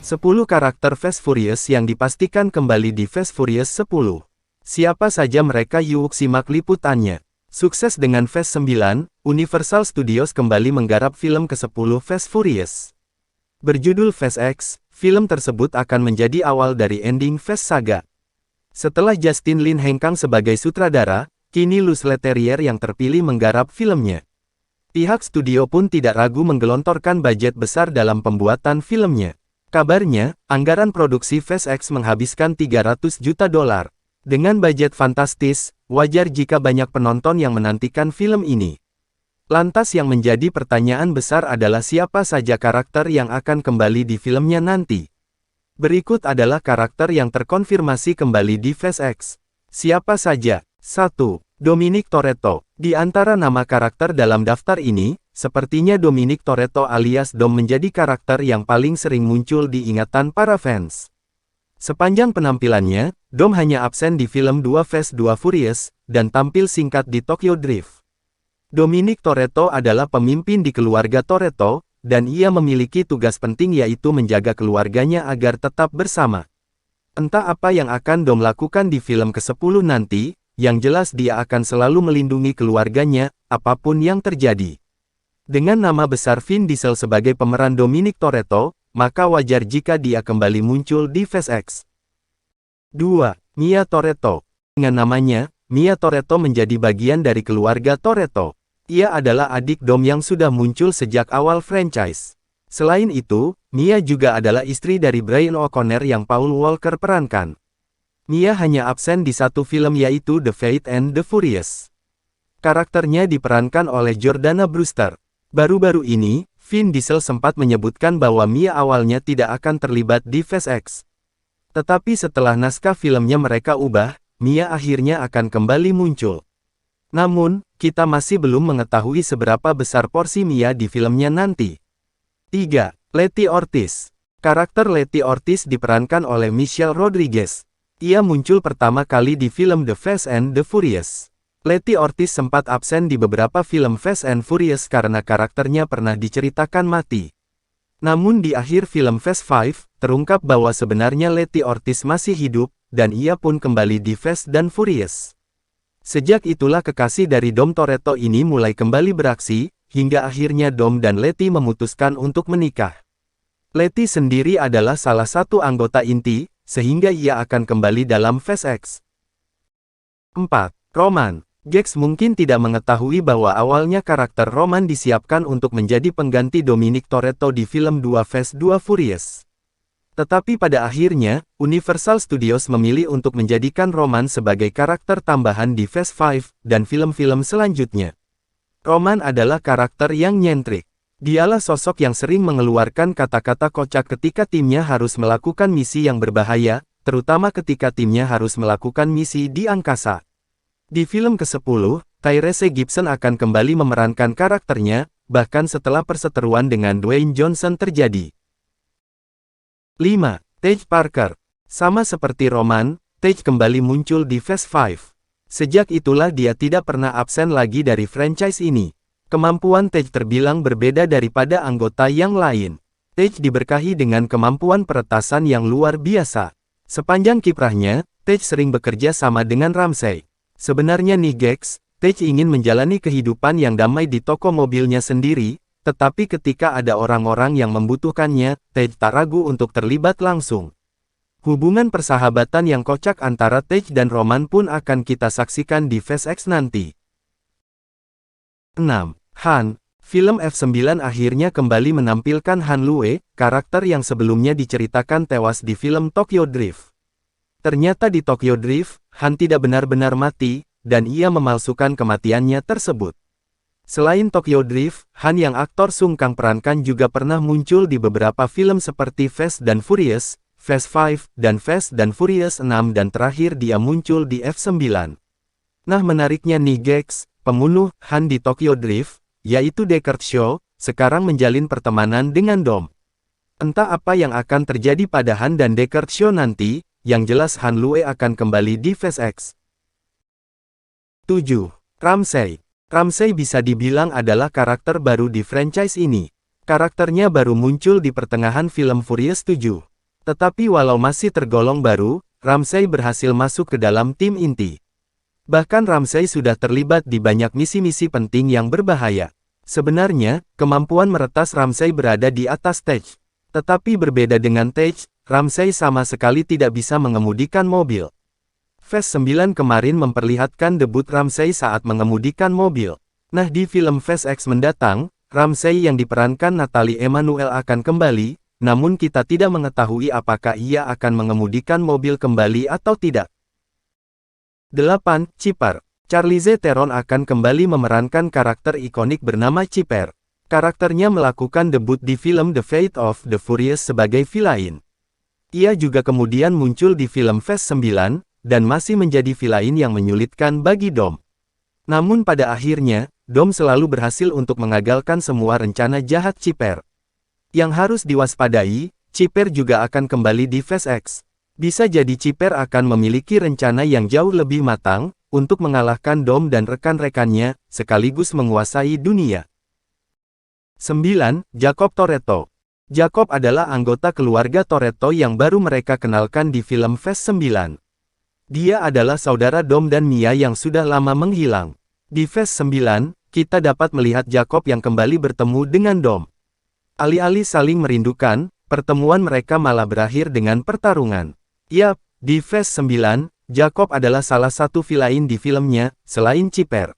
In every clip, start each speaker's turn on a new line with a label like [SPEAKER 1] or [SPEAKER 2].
[SPEAKER 1] 10 karakter Fast Furious yang dipastikan kembali di Fast Furious 10. Siapa saja mereka? Yuk simak liputannya. Sukses dengan Fast 9, Universal Studios kembali menggarap film ke-10 Fast Furious. Berjudul Fast X, film tersebut akan menjadi awal dari ending Fast Saga. Setelah Justin Lin hengkang sebagai sutradara, kini Luz Leterrier yang terpilih menggarap filmnya. Pihak studio pun tidak ragu menggelontorkan budget besar dalam pembuatan filmnya. Kabarnya, anggaran produksi Fast X menghabiskan $300 juta. Dengan budget fantastis, wajar jika banyak penonton yang menantikan film ini. Lantas yang menjadi pertanyaan besar adalah siapa saja karakter yang akan kembali di filmnya nanti. Berikut adalah karakter yang terkonfirmasi kembali di Fast X. Siapa saja? 1. Dominic Toretto. Di antara nama karakter dalam daftar ini, sepertinya Dominic Toretto alias Dom menjadi karakter yang paling sering muncul di ingatan para fans. Sepanjang penampilannya, Dom hanya absen di film 2 Fast 2 Furious, dan tampil singkat di Tokyo Drift. Dominic Toretto adalah pemimpin di keluarga Toretto, dan ia memiliki tugas penting yaitu menjaga keluarganya agar tetap bersama. Entah apa yang akan Dom lakukan di film ke-10 nanti, yang jelas dia akan selalu melindungi keluarganya, apapun yang terjadi. Dengan nama besar Vin Diesel sebagai pemeran Dominic Toretto, maka wajar jika dia kembali muncul di Fast X. 2. Mia Toretto. Dengan namanya, Mia Toretto menjadi bagian dari keluarga Toretto. Ia adalah adik Dom yang sudah muncul sejak awal franchise. Selain itu, Mia juga adalah istri dari Brian O'Connor yang Paul Walker perankan. Mia hanya absen di satu film yaitu The Fast and the Furious. Karakternya diperankan oleh Jordana Brewster. Baru-baru ini, Vin Diesel sempat menyebutkan bahwa Mia awalnya tidak akan terlibat di Fast X. Tetapi setelah naskah filmnya mereka ubah, Mia akhirnya akan kembali muncul. Namun, kita masih belum mengetahui seberapa besar porsi Mia di filmnya nanti. 3. Letty Ortiz. Karakter Letty Ortiz diperankan oleh Michelle Rodriguez. Ia muncul pertama kali di film The Fast and the Furious. Letty Ortiz sempat absen di beberapa film Fast and Furious karena karakternya pernah diceritakan mati. Namun di akhir film Fast 5, terungkap bahwa sebenarnya Letty Ortiz masih hidup, dan ia pun kembali di Fast dan Furious. Sejak itulah kekasih dari Dom Toretto ini mulai kembali beraksi, hingga akhirnya Dom dan Letty memutuskan untuk menikah. Letty sendiri adalah salah satu anggota inti, sehingga ia akan kembali dalam Fast X. 4. Roman. Gex mungkin tidak mengetahui bahwa awalnya karakter Roman disiapkan untuk menjadi pengganti Dominic Toretto di film 2 Fast 2 Furious. Tetapi pada akhirnya, Universal Studios memilih untuk menjadikan Roman sebagai karakter tambahan di Fast 5 dan film-film selanjutnya. Roman adalah karakter yang nyentrik. Dialah sosok yang sering mengeluarkan kata-kata kocak ketika timnya harus melakukan misi yang berbahaya, terutama ketika timnya harus melakukan misi di angkasa. Di film ke-10, Tyrese Gibson akan kembali memerankan karakternya, bahkan setelah perseteruan dengan Dwayne Johnson terjadi. 5. Tej Parker. Sama seperti Roman, Tej kembali muncul di Fast 5. Sejak itulah dia tidak pernah absen lagi dari franchise ini. Kemampuan Tej terbilang berbeda daripada anggota yang lain. Tej diberkahi dengan kemampuan peretasan yang luar biasa. Sepanjang kiprahnya, Tej sering bekerja sama dengan Ramsey. Sebenarnya nih Gex, Tej ingin menjalani kehidupan yang damai di toko mobilnya sendiri, tetapi ketika ada orang-orang yang membutuhkannya, Tej tak ragu untuk terlibat langsung. Hubungan persahabatan yang kocak antara Tej dan Roman pun akan kita saksikan di Fast X nanti. 6. Han. Film F9 akhirnya kembali menampilkan Han Lue, karakter yang sebelumnya diceritakan tewas di film Tokyo Drift. Ternyata di Tokyo Drift, Han tidak benar-benar mati, dan ia memalsukan kematiannya tersebut. Selain Tokyo Drift, Han yang aktor Sung Kang perankan juga pernah muncul di beberapa film seperti Fast dan Furious, Fast 5, dan Fast dan Furious 6 dan terakhir dia muncul di F9. Nah menariknya nih Gex, pembunuh Han di Tokyo Drift, yaitu Deckard Shaw, sekarang menjalin pertemanan dengan Dom. Entah apa yang akan terjadi pada Han dan Deckard Shaw nanti, yang jelas Han Lue akan kembali di Fast X. 7. Ramsey. Ramsey bisa dibilang adalah karakter baru di franchise ini. Karakternya baru muncul di pertengahan film Furious 7. Tetapi walau masih tergolong baru, Ramsay berhasil masuk ke dalam tim inti. Bahkan Ramsay sudah terlibat di banyak misi-misi penting yang berbahaya. Sebenarnya, kemampuan meretas Ramsay berada di atas Tej. Tetapi berbeda dengan Tej, Ramsay sama sekali tidak bisa mengemudikan mobil. Phase 9 kemarin memperlihatkan debut Ramsay saat mengemudikan mobil. Nah, di film Phase X mendatang, Ramsay yang diperankan Nathalie Emmanuel akan kembali, namun kita tidak mengetahui apakah ia akan mengemudikan mobil kembali atau tidak. 8. Chipper. Charlize Theron akan kembali memerankan karakter ikonik bernama Chipper. Karakternya melakukan debut di film The Fate of the Furious sebagai villain. Ia juga kemudian muncul di film Phase 9, dan masih menjadi villain yang menyulitkan bagi Dom. Namun pada akhirnya, Dom selalu berhasil untuk mengagalkan semua rencana jahat Chipper. Yang harus diwaspadai, Chipper juga akan kembali di Phase X. Bisa jadi Chipper akan memiliki rencana yang jauh lebih matang, untuk mengalahkan Dom dan rekan-rekannya, sekaligus menguasai dunia. 9. Jacob Toretto. Jacob adalah anggota keluarga Toretto yang baru mereka kenalkan di film Phase 9. Dia adalah saudara Dom dan Mia yang sudah lama menghilang. Di Phase 9, kita dapat melihat Jacob yang kembali bertemu dengan Dom. Alih-alih saling merindukan, pertemuan mereka malah berakhir dengan pertarungan. Yap, di Phase 9, Jacob adalah salah satu villain di filmnya, selain Chipper.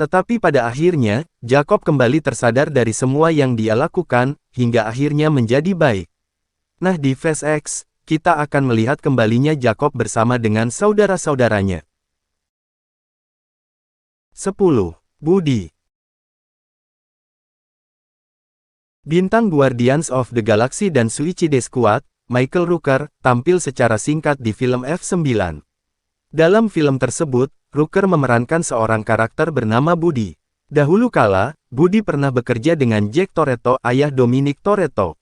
[SPEAKER 1] Tetapi pada akhirnya, Jacob kembali tersadar dari semua yang dia lakukan, hingga akhirnya menjadi baik. Nah, di Phase X, kita akan melihat kembalinya Jacob bersama dengan saudara-saudaranya. 10. Buddy. Bintang Guardians of the Galaxy dan Suicide Squad, Michael Rooker, tampil secara singkat di film F9. Dalam film tersebut, Rooker memerankan seorang karakter bernama Buddy. Dahulu kala, Buddy pernah bekerja dengan Jack Toretto, ayah Dominic Toretto.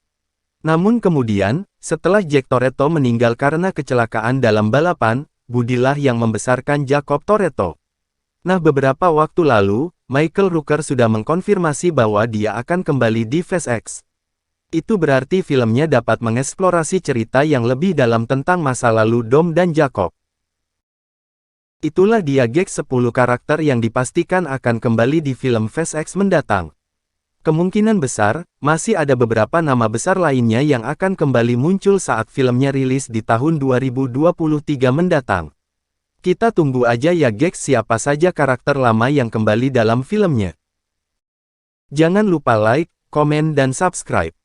[SPEAKER 1] Namun kemudian, setelah Jack Toretto meninggal karena kecelakaan dalam balapan, Buddy lah yang membesarkan Jacob Toretto. Nah, beberapa waktu lalu, Michael Rooker sudah mengkonfirmasi bahwa dia akan kembali di Phase X. Itu berarti filmnya dapat mengeksplorasi cerita yang lebih dalam tentang masa lalu Dom dan Jacob. Itulah dia gag 10 karakter yang dipastikan akan kembali di film Phase X mendatang. Kemungkinan besar, masih ada beberapa nama besar lainnya yang akan kembali muncul saat filmnya rilis di tahun 2023 mendatang. Kita tunggu aja ya guys, siapa saja karakter lama yang kembali dalam filmnya. Jangan lupa like, komen dan subscribe.